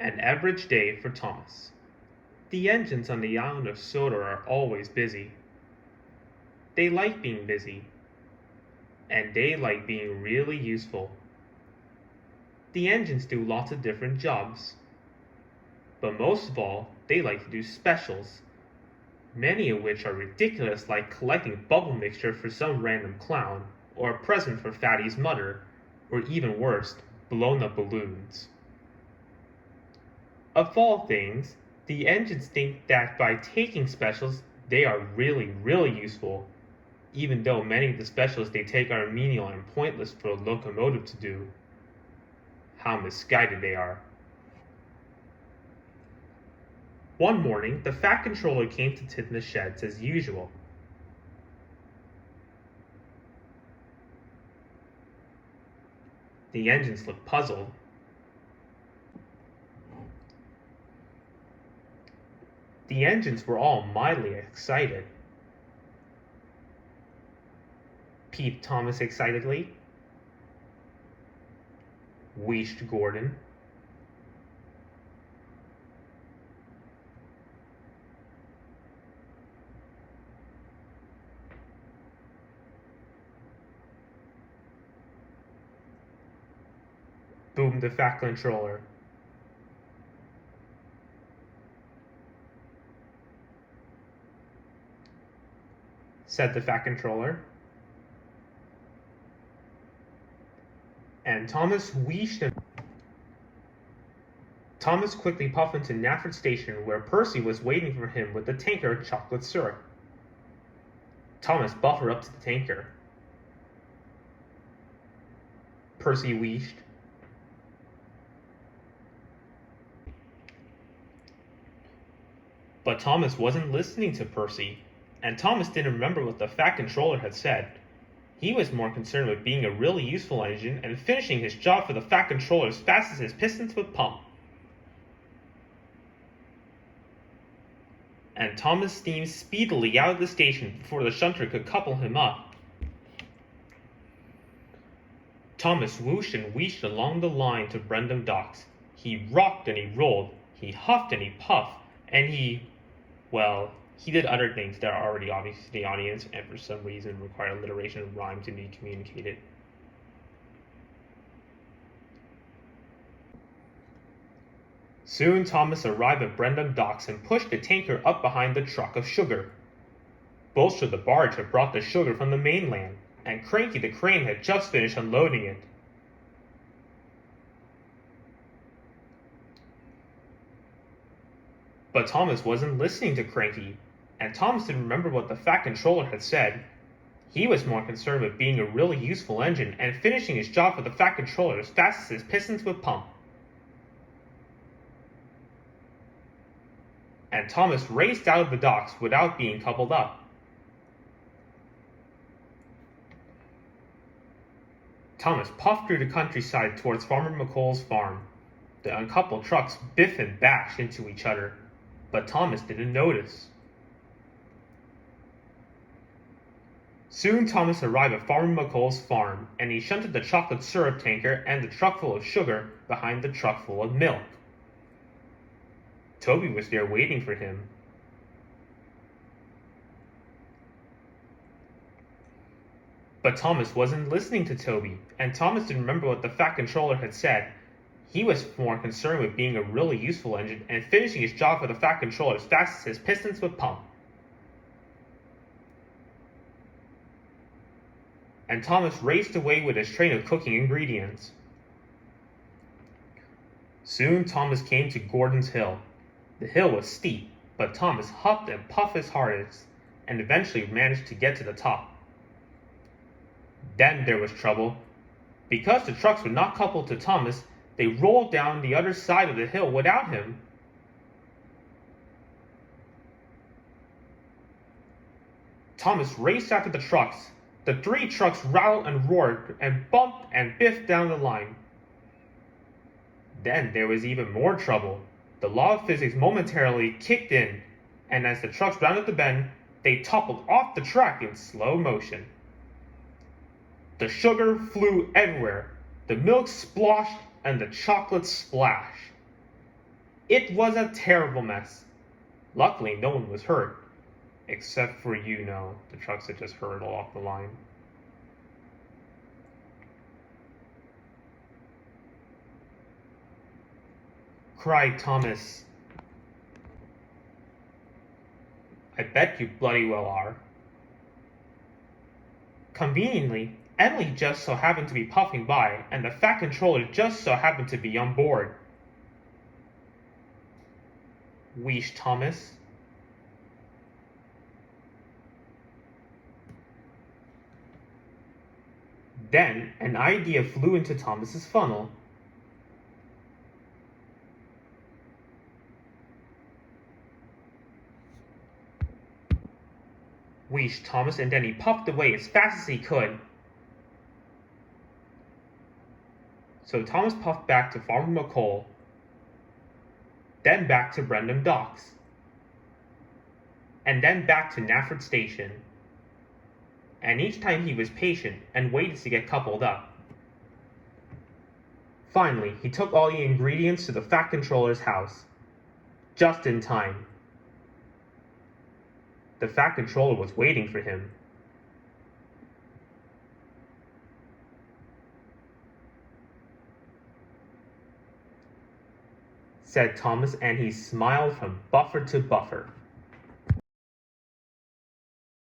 An average day for Thomas. The engines on the island of Sodor are always busy. They like being busy, and they like being really useful. The engines do lots of different jobs, but most of all, they like to do specials, many of which are ridiculous, like collecting bubble mixture for some random clown, or a present for Fatty's mother, or even worse, blown up balloons. Of all things, the engines think that by taking specials, they are really useful, even though many of the specials they take are menial and pointless for a locomotive to do. How misguided they are. One morning, the Fat Controller came to tend the sheds as usual. The engines looked puzzled. The engines were all mildly excited. Peeped Thomas excitedly. Wheezed Gordon. Boomed the Fat Controller. Said the Fat Controller. And Thomas wheezed and Thomas quickly puffed into Narrator Station, where Percy was waiting for him with a tanker of chocolate syrup. Thomas buffered up to the tanker. Percy wheezed. But Thomas wasn't listening to Percy, and Thomas didn't remember what the Fat Controller had said. He was more concerned with being a really useful engine and finishing his job for the Fat Controller as fast as his pistons would pump. And Thomas steamed speedily out of the station before the shunter could couple him up. Thomas whooshed and wheezed along the line to Brendam Docks. He rocked and he rolled, he huffed and he puffed, and he did other things that are already obvious to the audience and for some reason require alliteration and rhyme to be communicated. Soon Thomas arrived at Brendam Docks and pushed the tanker up behind the truck of sugar. Bolster the barge had brought the sugar from the mainland, and Cranky the crane had just finished unloading it. But Thomas wasn't listening to Cranky, and Thomas didn't remember what the Fat Controller had said. He was more concerned with being a really useful engine and finishing his job for the Fat Controller as fast as his pistons would pump. And Thomas raced out of the docks without being coupled up. Thomas puffed through the countryside towards Farmer McColl's farm. The uncoupled trucks biffed and bashed into each other, but Thomas didn't notice. Soon Thomas arrived at Farmer McColl's farm, and he shunted the chocolate syrup tanker and the truck full of sugar behind the truck full of milk. Toby was there waiting for him. But Thomas wasn't listening to Toby, and Thomas didn't remember what the Fat Controller had said. He was more concerned with being a really useful engine and finishing his job for the Fat Controller as fast as his pistons would pump. And Thomas raced away with his train of cooking ingredients. Soon Thomas came to Gordon's Hill. The hill was steep, but Thomas huffed and puffed his hardest, and eventually managed to get to the top. Then there was trouble. Because the trucks were not coupled to Thomas, they rolled down the other side of the hill without him. Thomas raced after the trucks. The three trucks rattled and roared and bumped and biffed down the line. Then there was even more trouble. The law of physics momentarily kicked in, and as the trucks rounded the bend, they toppled off the track in slow motion. The sugar flew everywhere, the milk sploshed, and the chocolate splashed. It was a terrible mess. Luckily, no one was hurt, except for, the trucks that just hurtled off the line. Cried Thomas. I bet you bloody well are. Conveniently, Emily just so happened to be puffing by, and the Fat Controller just so happened to be on board. Wheezed Thomas. Then an idea flew into Thomas's funnel. Wheezed Thomas, and then he puffed away as fast as he could. So Thomas puffed back to Farmer McColl, then back to Brendam Docks, and then back to Nafford Station. And each time he was patient and waited to get coupled up. Finally, he took all the ingredients to the Fat Controller's house, just in time. The Fat Controller was waiting for him. Said Thomas, and he smiled from buffer to buffer.